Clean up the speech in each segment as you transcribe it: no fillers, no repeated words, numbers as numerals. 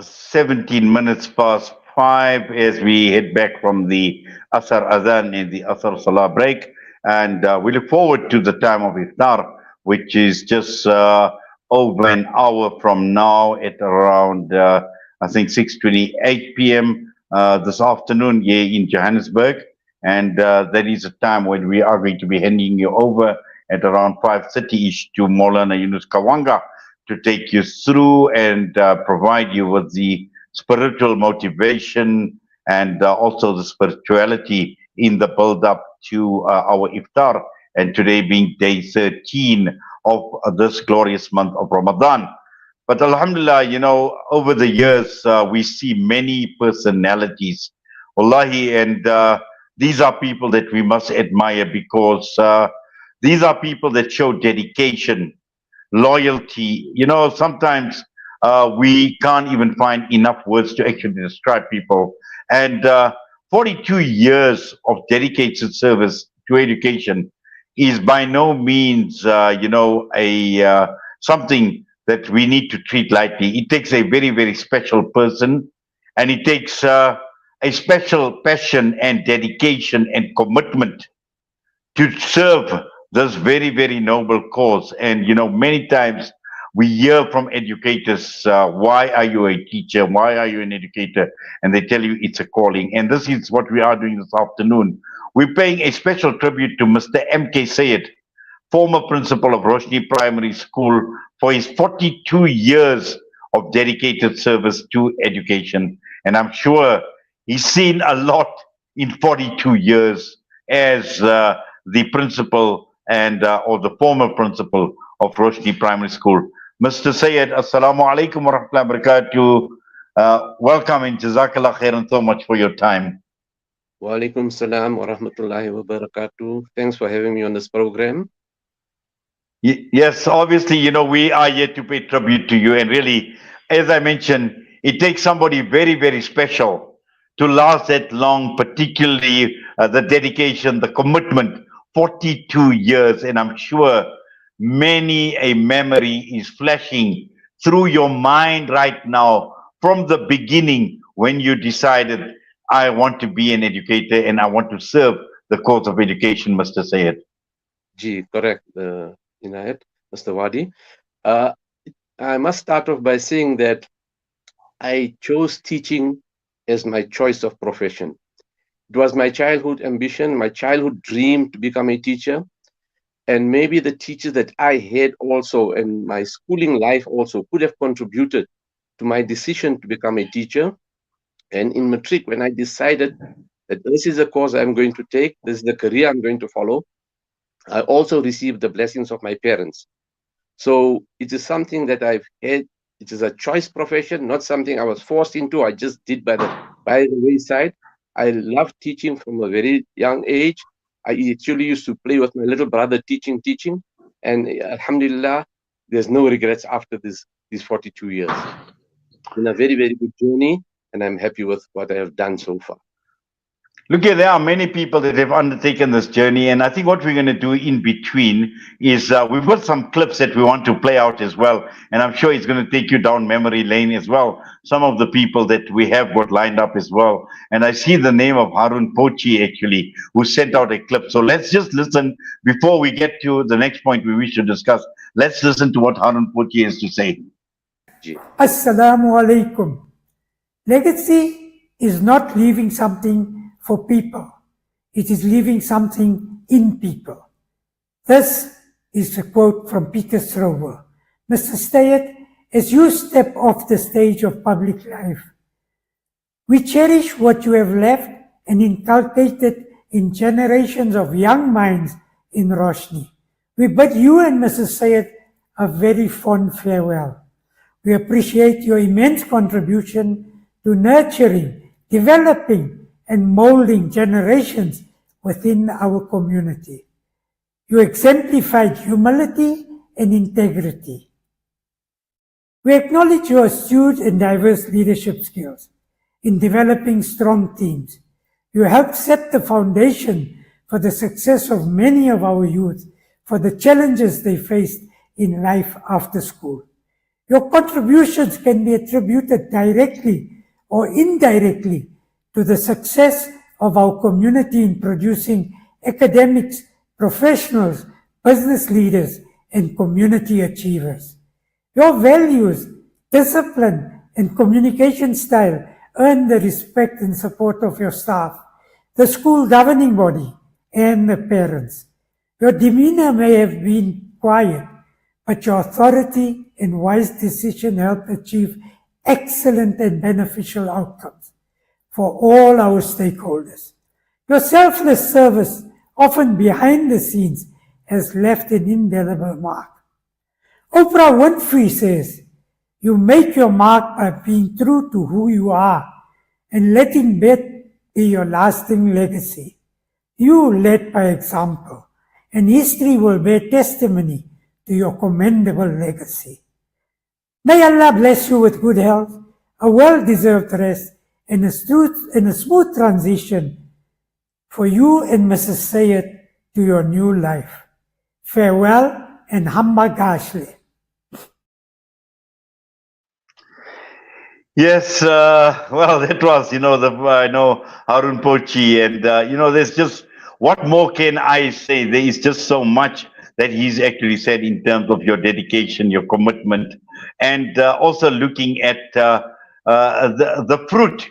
17 minutes past 5 as we head back from the Asr Adhan and the Asr Salah break. And we look forward to the time of Iftar, which is just over an hour from now at around, I think, 6:28 p.m. This afternoon here in Johannesburg. And that is a time when we are going to be handing you over at around 5:30-ish to Maulana Yunus Kawanga to take you through and provide you with the spiritual motivation and also the spirituality in the build-up to our iftar, and today being day 13 of this glorious month of Ramadan. But Alhamdulillah, over the years, we see many personalities, wallahi, and these are people that we must admire because these are people that show dedication, loyalty. Sometimes we can't even find enough words to actually describe people. And 42 years of dedicated service to education is by no means, a something that we need to treat lightly. It takes a very, very special person, and it takes a special passion and dedication and commitment to serve this very, very noble cause. And, many times we hear from educators, why are you a teacher? Why are you an educator? And they tell you it's a calling. And this is what we are doing this afternoon. We're paying a special tribute to Mr. M.K. Sayed, former principal of Roshnee Primary School, for his 42 years of dedicated service to education. And I'm sure he's seen a lot in 42 years as the principal and or the former principal of Roshnee Primary School. Mr. Sayed, Assalamu alaikum wa rahmatullahi wa barakatuh. Welcome and Jazakallah khairan so much for your time. Wa alaikum salam wa rahmatullahi wa barakatuh. Thanks for having me on this program. Yes, obviously, we are here to pay tribute to you. And really, as I mentioned, it takes somebody very, very special to last that long, particularly the dedication, the commitment, 42 years. And I'm sure many a memory is flashing through your mind right now from the beginning when you decided, I want to be an educator and I want to serve the cause of education, Mr. Sayed. Gee, correct, Inayat, Mr. Wadi. I must start off by saying that I chose teaching as my choice of profession. It was my childhood ambition, my childhood dream to become a teacher. And maybe the teachers that I had also in my schooling life also could have contributed to my decision to become a teacher. And in matric, when I decided that this is a course I'm going to take, this is the career I'm going to follow, I also received the blessings of my parents. So it is something that I've had. It is a choice profession, not something I was forced into. I just did by the wayside. I love teaching from a very young age. I actually used to play with my little brother teaching. And alhamdulillah, there's no regrets after these 42 years. It's been a very, very good journey, and I'm happy with what I have done so far. Look here, there are many people that have undertaken this journey, and I think what we're going to do in between is we've got some clips that we want to play out as well, and I'm sure it's going to take you down memory lane as well. Some of the people that we have got lined up as well, and I see the name of Harun Pochi actually, who sent out a clip. So let's just listen before we get to the next point we wish to discuss. Let's listen to what Harun Pochi has to say. Assalamu alaikum. Legacy is not leaving something for people. It is leaving something in people. This is a quote from Peter Strover. Mr. Sayed, as you step off the stage of public life, we cherish what you have left and inculcated in generations of young minds in Roshnee. We bid you and Mrs. Sayed a very fond farewell. We appreciate your immense contribution to nurturing, developing, and molding generations within our community. You exemplified humility and integrity. We acknowledge your astute and diverse leadership skills in developing strong teams. You helped set the foundation for the success of many of our youth for the challenges they faced in life after school. Your contributions can be attributed directly or indirectly to the success of our community in producing academics, professionals, business leaders, and community achievers. Your values, discipline, and communication style earn the respect and support of your staff, the school governing body, and the parents. Your demeanor may have been quiet, but your authority and wise decision help achieve excellent and beneficial outcomes for all our stakeholders. Your selfless service, often behind the scenes, has left an indelible mark. Oprah Winfrey says, "You make your mark by being true to who you are and letting that be your lasting legacy. You led by example, and history will bear testimony to your commendable legacy. May Allah bless you with good health, a well-deserved rest, and a smooth transition for you and Mrs. Sayed to your new life. Farewell and Hamba Gashle." Yes, well, that was, I know Harun Pochi, and, there's just, what more can I say? There is just so much that he's actually said in terms of your dedication, your commitment, and also looking at the fruit,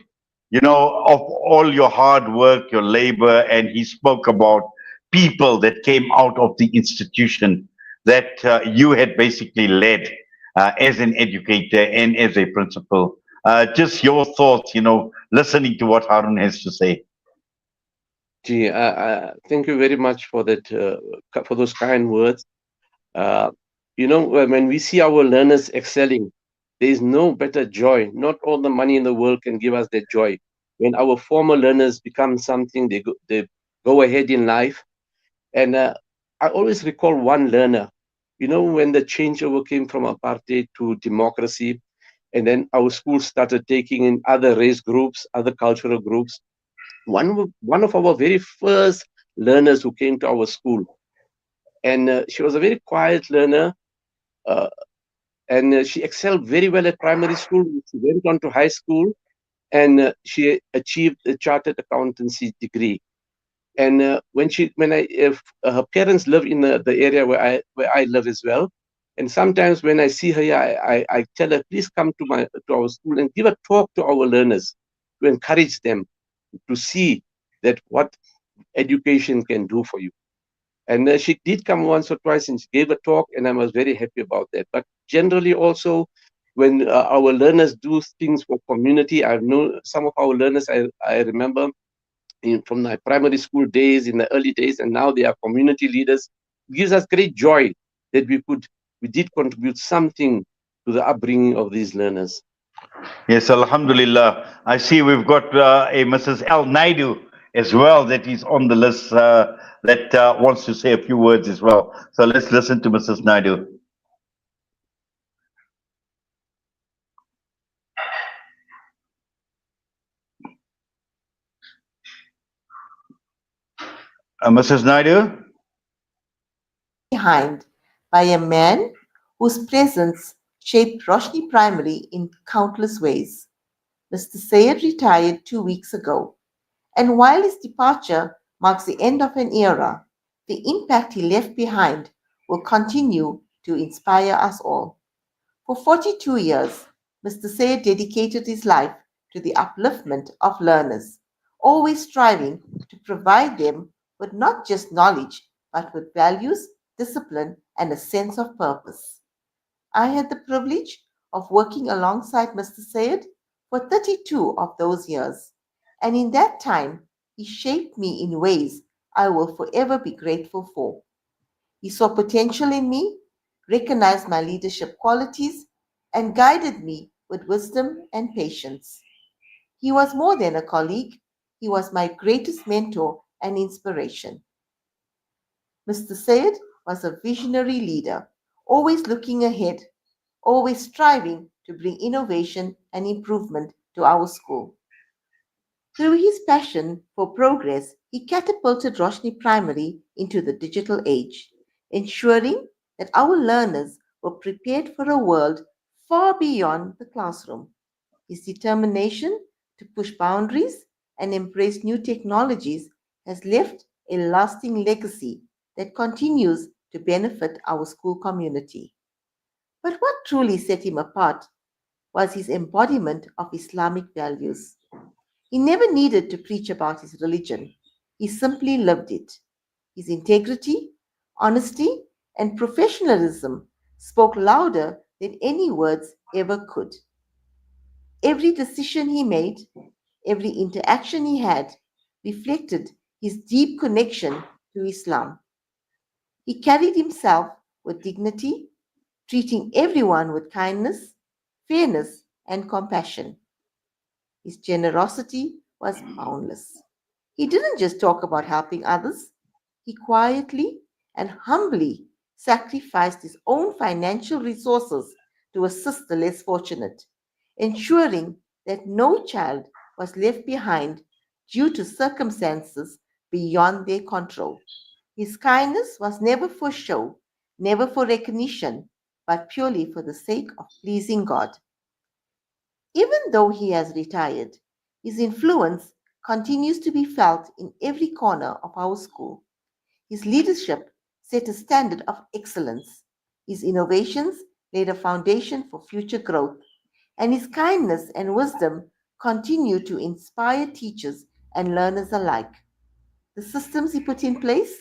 of all your hard work, your labor, and he spoke about people that came out of the institution that you had basically led as an educator and as a principal. Just your thoughts, listening to what Harun has to say. Gee, thank you very much for that, for those kind words. When we see our learners excelling, there is no better joy. Not all the money in the world can give us that joy. When our former learners become something, they go ahead in life. And I always recall one learner. When the changeover came from apartheid to democracy, and then our school started taking in other race groups, other cultural groups. One of our very first learners who came to our school, and she was a very quiet learner, uh, and she excelled very well at primary school. She went on to high school, and she achieved a chartered accountancy degree. And her parents live in the area where I live as well. And sometimes when I see her, I tell her, please come to our school and give a talk to our learners to encourage them to see that what education can do for you. And she did come once or twice and she gave a talk, and I was very happy about that. But generally also, when our learners do things for community, I've known some of our learners, I remember from my primary school days, in the early days, and now they are community leaders. It gives us great joy that we did contribute something to the upbringing of these learners. Yes, Alhamdulillah. I see we've got a Mrs. L. Naidu as well that is on the list that wants to say a few words as well. So let's listen to Mrs. Naidu. Mrs. Naidu? Behind by a man whose presence shaped Roshnee Primary in countless ways. Mr. Sayed retired 2 weeks ago, and while his departure marks the end of an era, the impact he left behind will continue to inspire us all. For 42 years, Mr. Sayed dedicated his life to the upliftment of learners, always striving to provide them with not just knowledge, but with values, discipline, and a sense of purpose. I had the privilege of working alongside Mr. Sayed for 32 of those years, and in that time, he shaped me in ways I will forever be grateful for. He saw potential in me, recognized my leadership qualities, and guided me with wisdom and patience. He was more than a colleague, he was my greatest mentor and inspiration. Mr. Sayed was a visionary leader, always looking ahead, always striving to bring innovation and improvement to our school. Through his passion for progress, he catapulted Roshnee Primary into the digital age, ensuring that our learners were prepared for a world far beyond the classroom. His determination to push boundaries and embrace new technologies has left a lasting legacy that continues to benefit our school community. But what truly set him apart was his embodiment of Islamic values. He never needed to preach about his religion, he simply lived it. His integrity, honesty, and professionalism spoke louder than any words ever could. Every decision he made, every interaction he had, reflected his deep connection to Islam. He carried himself with dignity, treating everyone with kindness, fairness, and compassion. His generosity was boundless. He didn't just talk about helping others, he quietly and humbly sacrificed his own financial resources to assist the less fortunate, ensuring that no child was left behind due to circumstances beyond their control. His kindness was never for show, never for recognition, but purely for the sake of pleasing God. Even though he has retired, his influence continues to be felt in every corner of our school. His leadership set a standard of excellence. His innovations laid a foundation for future growth, and his kindness and wisdom continue to inspire teachers and learners alike. The systems he put in place,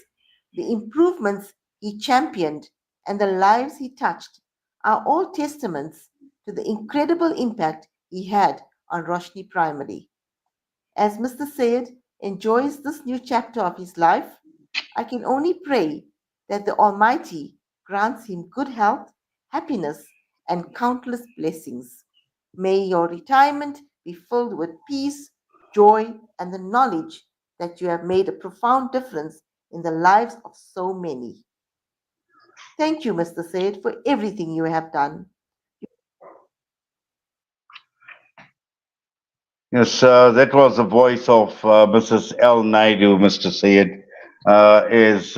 the improvements he championed, and the lives he touched are all testaments to the incredible impact he had on Roshnee Primary. As Mr. Sayed enjoys this new chapter of his life, I can only pray that the Almighty grants him good health, happiness, and countless blessings. May your retirement be filled with peace, joy, and the knowledge that you have made a profound difference in the lives of so many. Thank you, Mr. Sayed, for everything you have done. Yes, that was the voice of Mrs. L. Naidu, Mr. Sayed. Is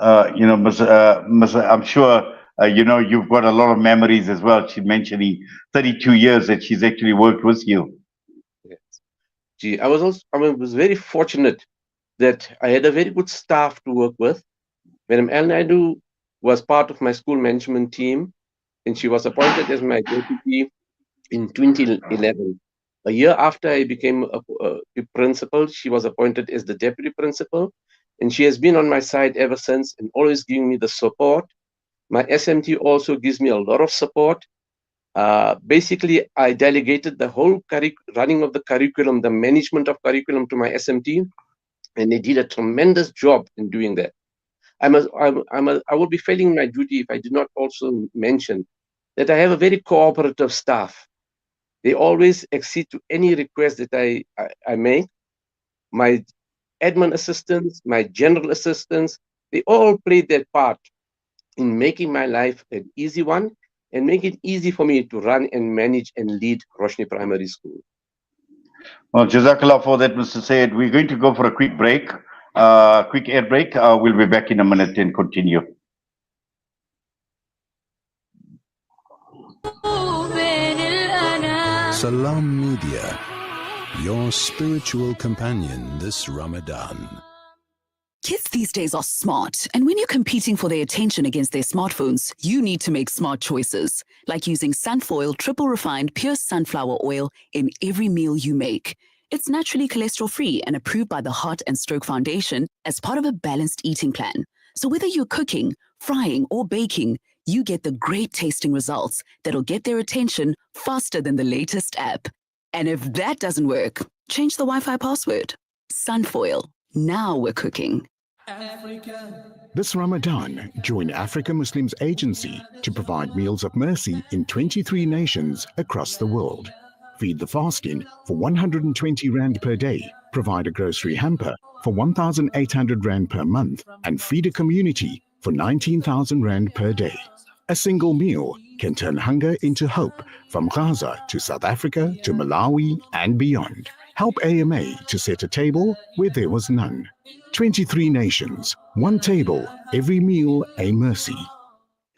I'm sure you've got a lot of memories as well. She mentioning 32 years that she's actually worked with you. Yes. Gee, I was very fortunate that I had a very good staff to work with. Madam El Naidu was part of my school management team, and she was appointed as my deputy in 2011. A year after I became a principal, she was appointed as the deputy principal, and she has been on my side ever since and always giving me the support. My SMT also gives me a lot of support. Basically, I delegated the whole running of the curriculum, the management of curriculum to my SMT, and they did a tremendous job in doing that. I will be failing my duty if I did not also mention that I have a very cooperative staff. They always accede to any request that I make. My admin assistants, my general assistants, they all played their part in making my life an easy one and make it easy for me to run and manage and lead Roshnee Primary School. Well, Jazakallah for that, Mr. Sayed. We're going to go for a quick break, quick air break. We'll be back in a minute and continue. Salam Media, your spiritual companion this Ramadan. Kids these days are smart, and when you're competing for their attention against their smartphones, you need to make smart choices, like using Sunfoil triple refined pure sunflower oil in every meal you make. It's naturally cholesterol-free and approved by the Heart and Stroke Foundation as part of a balanced eating plan. So whether you're cooking, frying, or baking, you get the great tasting results that'll get their attention faster than the latest app. And if that doesn't work, change the Wi-Fi password. Sunfoil. Now we're cooking. This Ramadan, join Africa Muslims Agency to provide meals of mercy in 23 nations across the world. Feed the fasting for 120 Rand per day, provide a grocery hamper for 1,800 Rand per month, and feed a community for 19,000 Rand per day. A single meal can turn hunger into hope from Gaza to South Africa to Malawi and beyond. Help AMA to set a table where there was none. 23 nations, one table, every meal a mercy.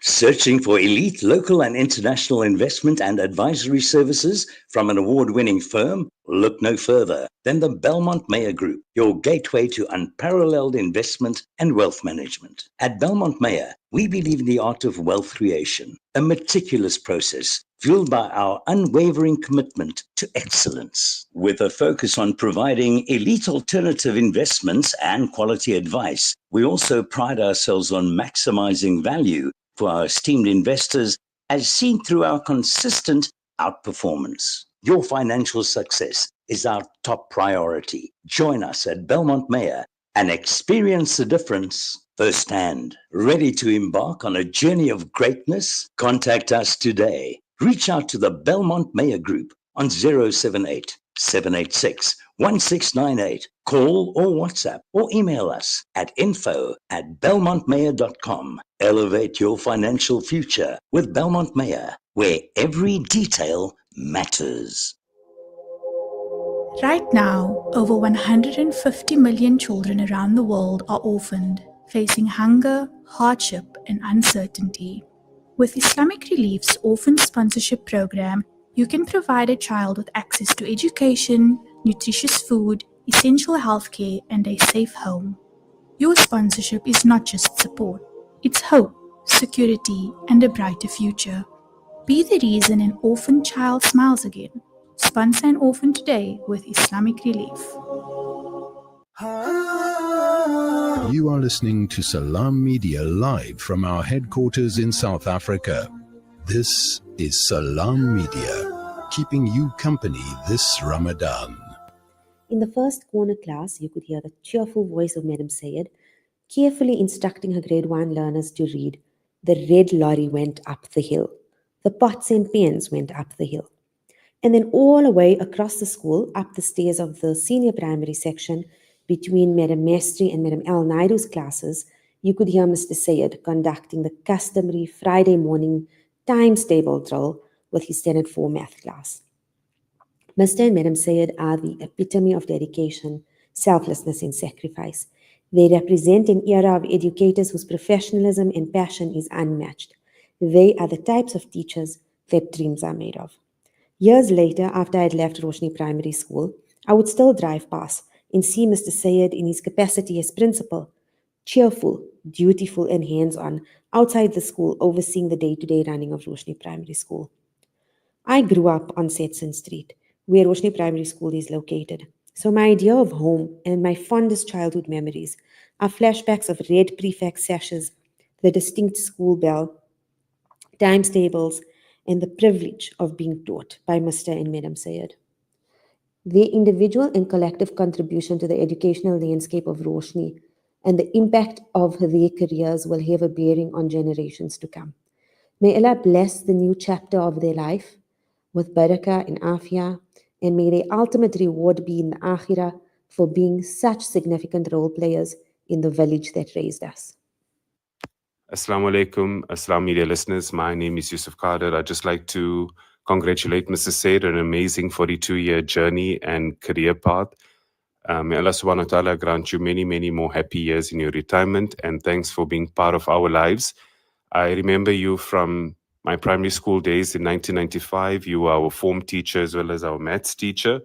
Searching for elite local and international investment and advisory services from an award-winning firm? Look no further than the Belmont Mayer Group, your gateway to unparalleled investment and wealth management. At Belmont Mayer, we believe in the art of wealth creation, a meticulous process fueled by our unwavering commitment to excellence. With a focus on providing elite alternative investments and quality advice, we also pride ourselves on maximizing value for our esteemed investors, as seen through our consistent outperformance. Your financial success is our top priority. Join us at Belmont Mayer and experience the difference firsthand. Ready to embark on a journey of greatness? Contact us today. Reach out to the Belmont Mayer Group on 078 786 1698. Call or WhatsApp or email us at info@belmontmayer.com. Elevate your financial future with Belmont Mayer, where every detail matters. Right now, over 150 million children around the world are orphaned, facing hunger, hardship, and uncertainty. With Islamic Relief's Orphan Sponsorship Program, you can provide a child with access to education, nutritious food, essential healthcare, and a safe home. Your sponsorship is not just support, it's hope, security, and a brighter future. Be the reason an orphan child smiles again. Sponsor an orphan today with Islamic Relief. You are listening to Salam Media live from our headquarters in South Africa. This is Salam Media, keeping you company this Ramadan. In the first corner class, you could hear the cheerful voice of Madam Sayed, carefully instructing her grade 1 learners to read, "The red lorry went up the hill. The pots and pans went up the hill." And then all the way across the school, up the stairs of the senior primary section, between Madam Mestri and Madam El Naidu's classes, you could hear Mr. Sayed conducting the customary Friday morning times table drill with his Standard 4 math class. Mr. and Madam Sayed are the epitome of dedication, selflessness, and sacrifice. They represent an era of educators whose professionalism and passion is unmatched. They are the types of teachers that dreams are made of. Years later, after I had left Roshnee Primary School, I would still drive past and see Mr. Sayed in his capacity as principal, cheerful, dutiful, and hands-on, outside the school, overseeing the day-to-day running of Roshnee Primary School. I grew up on Setson Street, where Roshnee Primary School is located. So my idea of home and my fondest childhood memories are flashbacks of red prefect sashes, the distinct school bell, times tables, and the privilege of being taught by Mr. and Madam Sayed. Their individual and collective contribution to the educational landscape of Roshnee and the impact of their careers will have a bearing on generations to come. May Allah bless the new chapter of their life with barakah and afia, and may their ultimate reward be in the akhirah for being such significant role players in the village that raised us. Assalamu alaikum, Aslam Media listeners. My name is Yusuf Kader. I'd just like to congratulate Mr. Said on an amazing 42-year journey and career path. May Allah subhanahu wa ta'ala grant you many, many more happy years in your retirement, and thanks for being part of our lives. I remember you from my primary school days in 1995. You were our form teacher as well as our maths teacher.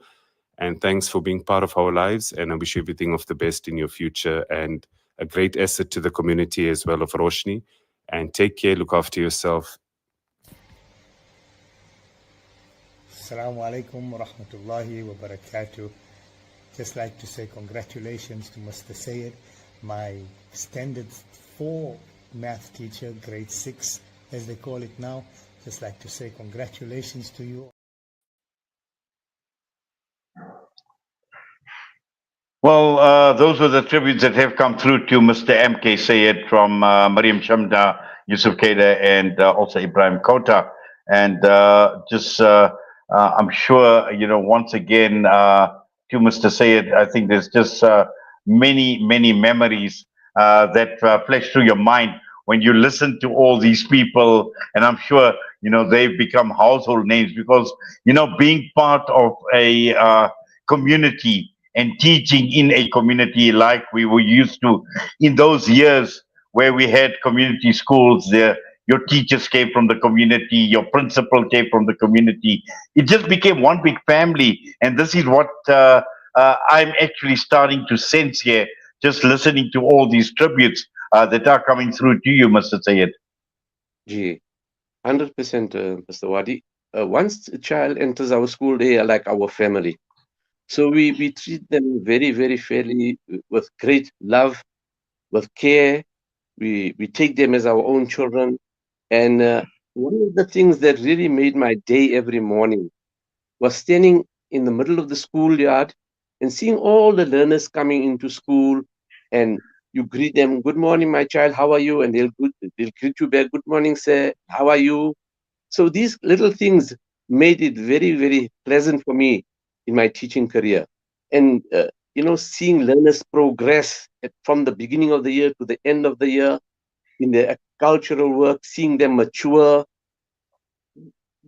And thanks for being part of our lives. And I wish you everything of the best in your future and a great asset to the community as well of Roshnee. And take care, look after yourself. Assalamu alaikum wa rahmatullahi wa barakatuh. Just like to say congratulations to Mr. Sayed, my Standard 4 math teacher, grade 6 as they call it now. Just like to say congratulations to you. Well, those were the tributes that have come through to Mr. M.K. Sayed from Mariam Shamda, Yusuf Keda, and also Ibrahim Kota. And I'm sure, once again, to Mr. Sayed, I think there's just many, many memories that flash through your mind when you listen to all these people. And I'm sure, they've become household names because, being part of a community and teaching in a community like we were used to in those years where we had community schools there, your teachers came from the community, your principal came from the community. It just became one big family. And this is what I'm actually starting to sense here, just listening to all these tributes that are coming through to you, Mr. Sayed. Gee, 100%, Mr. Wadi. Once a child enters our school, they are like our family. So we treat them very, very fairly, with great love, with care. We take them as our own children. And one of the things that really made my day every morning was standing in the middle of the schoolyard and seeing all the learners coming into school, and you greet them, "Good morning, my child, how are you?" And they'll greet you back, "Good morning, sir, how are you?" So these little things made it very, very pleasant for me in my teaching career. And, seeing learners progress from the beginning of the year to the end of the year in their cultural work, seeing them mature,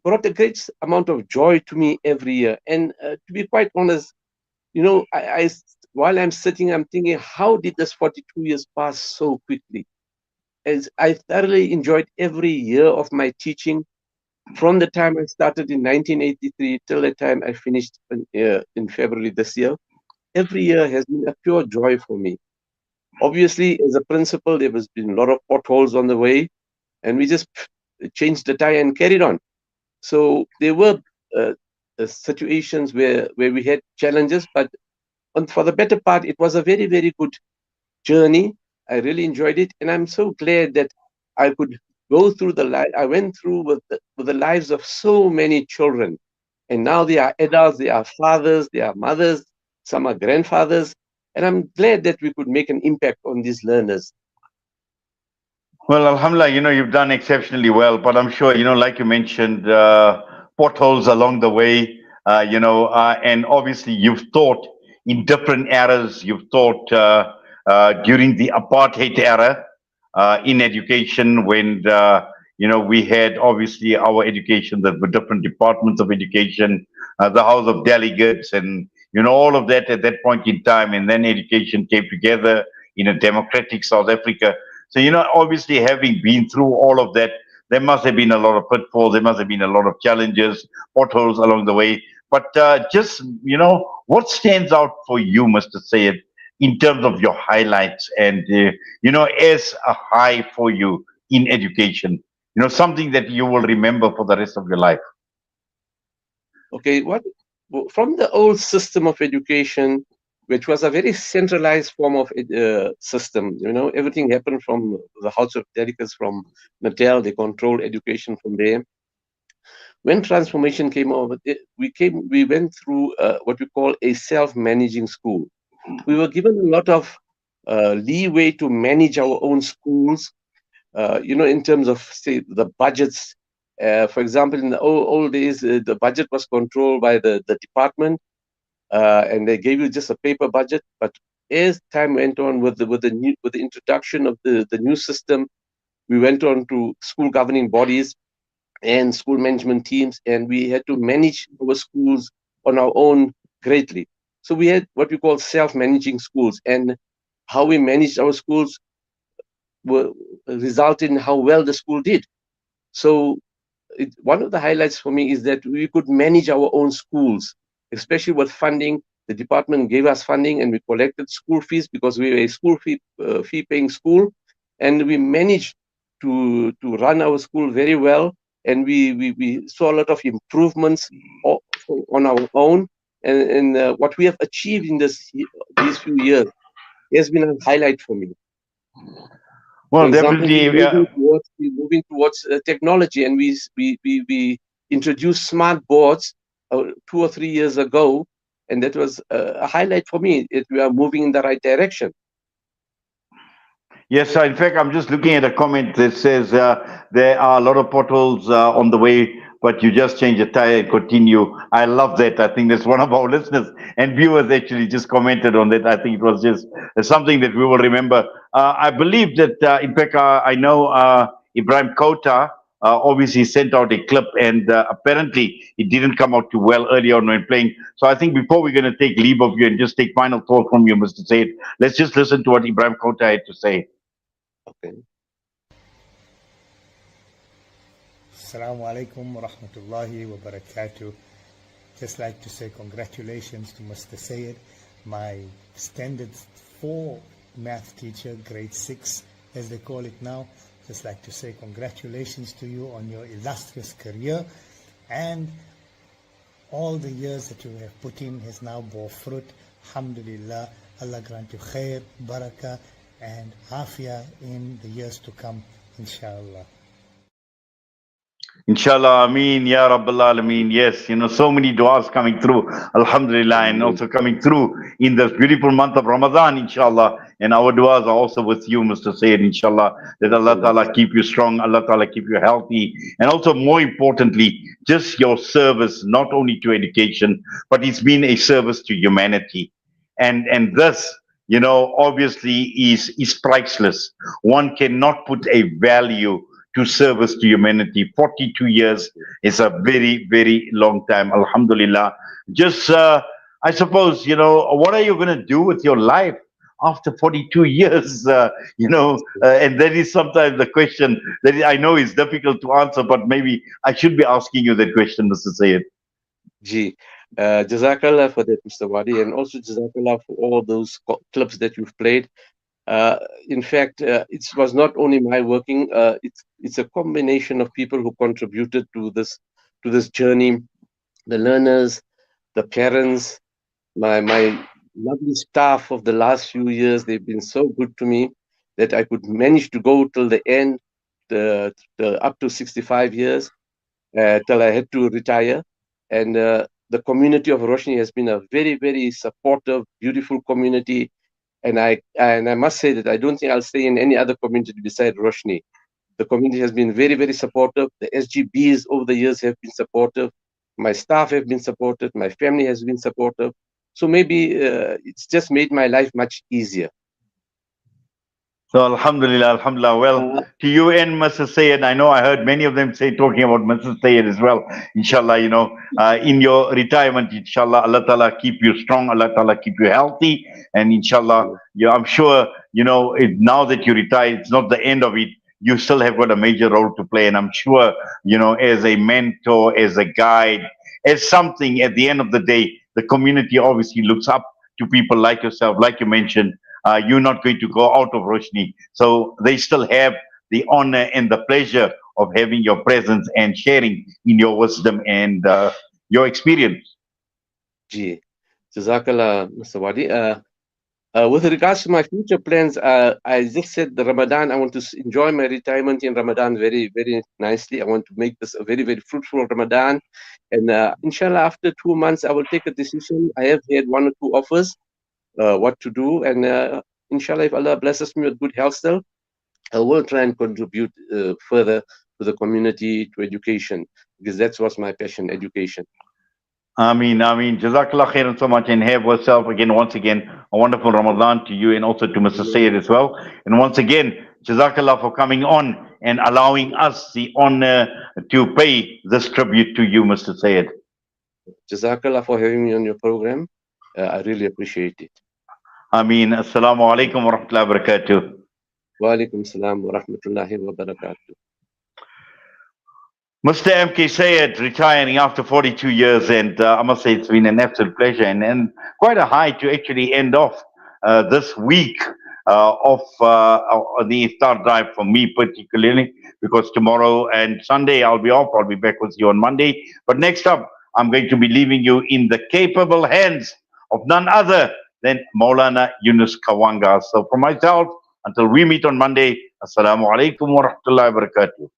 brought a great amount of joy to me every year. And to be quite honest, while I'm sitting, I'm thinking, how did this 42 years pass so quickly? As I thoroughly enjoyed every year of my teaching, from the time I started in 1983 till the time I finished in February this year. Every year has been a pure joy for me. Obviously, as a principal, there has been a lot of potholes on the way, and we just changed the tire and carried on. So there were situations where we had challenges, but for the better part, it was a very, very good journey. I really enjoyed it, and I'm so glad that I could go through I went through with the lives of so many children, and now they are adults, they are fathers, they are mothers, some are grandfathers, and I'm glad that we could make an impact on these learners. Well, Alhamdulillah, you've done exceptionally well, but I'm sure, like you mentioned, potholes along the way, and obviously you've taught in different eras. You've taught during the apartheid era in education when, we had obviously our education, that were different departments of education, the House of Delegates, and, all of that at that point in time. And then education came together in a democratic South Africa. So, obviously having been through all of that, there must have been a lot of pitfalls, there must have been a lot of challenges, potholes along the way. But just, what stands out for you, Mr. Sayed, in terms of your highlights and, as a high for you in education, something that you will remember for the rest of your life? Okay, from the old system of education, which was a very centralized form of system. Everything happened from the House of Delegates, from Natal. They controlled education from there. When transformation came over, we went through what we call a self-managing school. We were given a lot of leeway to manage our own schools, in terms of, say, the budgets. For example, in the old days, the budget was controlled by the department, and they gave you just a paper budget. But as time went on with the introduction of the new system, we went on to school governing bodies and school management teams, and we had to manage our schools on our own greatly. So we had what we call self-managing schools, and how we managed our schools resulted in how well the school did. So one of the highlights for me is that we could manage our own schools, especially with funding. The department gave us funding, and we collected school fees because we were a school fee paying school, and we managed to run our school very well. And we saw a lot of improvements on our own, and what we have achieved in these few years has been a highlight for me. Well, For example, definitely. we're moving towards technology, and we introduced smart boards 2 or 3 years ago, and that was a highlight for me. We are moving in the right direction. Yes, in fact, I'm just looking at a comment that says there are a lot of potholes on the way, but you just change the tire and continue. I love that. I think that's one of our listeners and viewers actually just commented on that. I think it was just something that we will remember. I believe that, in fact, I know Ibrahim Kota obviously sent out a clip, and apparently it didn't come out too well earlier on when playing. So I think before we're going to take leave of you and just take final thought from you, Mr. Said, let's just listen to what Ibrahim Kota had to say. Okay. Assalamu alaikum wa rahmatullahi wa barakatuh. Just like to say congratulations to Mr. Sayed, my standard 4 math teacher, grade 6 as they call it now. Just like to say congratulations to you on your illustrious career, and all the years that you have put in has now bore fruit. Alhamdulillah, Allah grant you khair, barakah and afia in the years to come, inshallah. Inshallah, Ameen, Ya Rabbil Alameen. Yes, so many du'as coming through, Alhamdulillah, and also coming through in this beautiful month of Ramadan, inshallah. And our du'as are also with you, Mr. Sayyid, inshallah, that Allah Ta'ala keep you strong, Allah Ta'ala keep you healthy, and also more importantly, just your service, not only to education, but it's been a service to humanity. And this, obviously is priceless. One cannot put a value to service to humanity. 42 years is a very, very long time. Alhamdulillah. Just, I suppose, what are you going to do with your life after 42 years? And that is sometimes the question that I know is difficult to answer, but maybe I should be asking you that question, Mr. Sayed. Gee, Jazakallah for that, Mr. Wadi, and also Jazakallah for all those clips that you've played. In fact, it was not only my working; it's a combination of people who contributed to this journey. The learners, the parents, my lovely staff of the last few years. They've been so good to me that I could manage to go till the end, up to 65 years, till I had to retire. And the community of Roshnee has been a very, very supportive, beautiful community. And I must say that I don't think I'll stay in any other community beside Roshnee. The community has been very, very supportive. The SGBs over the years have been supportive. My staff have been supportive. My family has been supportive. So maybe it's just made my life much easier. So Alhamdulillah, Alhamdulillah. Well, to you and Mr. Sayed, I know I heard many of them talking about Mr. Sayed as well. Inshallah, in your retirement, inshallah, Allah Ta'ala keep you strong, Allah Ta'ala keep you healthy. And inshallah, I'm sure, now that you retire, it's not the end of it. You still have got a major role to play. And I'm sure, as a mentor, as a guide, as something at the end of the day, the community obviously looks up to people like yourself, like you mentioned. You're not going to go out of Roshnee. So they still have the honor and the pleasure of having your presence and sharing in your wisdom and your experience. Gee, Jazakallah, Mr. Wadi. With regards to my future plans, I just said the Ramadan, I want to enjoy my retirement in Ramadan very, very nicely. I want to make this a very, very fruitful Ramadan. And inshallah, after 2 months, I will take a decision. I have had 1 or 2 offers. What to do, and inshallah, if Allah blesses me with good health still, I will try and contribute further to the community, to education, because that's what's my passion, education. Ameen, Ameen. Jazakallah khairan so much, and have yourself once again, a wonderful Ramadan to you and also to Mr. Sayed as well. And once again, Jazakallah for coming on and allowing us the honor to pay this tribute to you, Mr. Sayed. Jazakallah for having me on your program. I really appreciate it. Ameen. Assalamu alaikum wa rahmatullahi wa barakatuh. Wa alaikum salam wa rahmatullahi wa barakatuh. Mr. M.K. Sayed retiring after 42 years, and I must say it's been an absolute pleasure and quite a high to actually end off this week of the Iftar drive for me particularly, because tomorrow and Sunday I'll be off. I'll be back with you on Monday. But next up, I'm going to be leaving you in the capable hands of none other than Maulana Yunus Kawanga. So for myself, until we meet on Monday, Assalamu alaikum wa rahmatullahi wa barakatuh.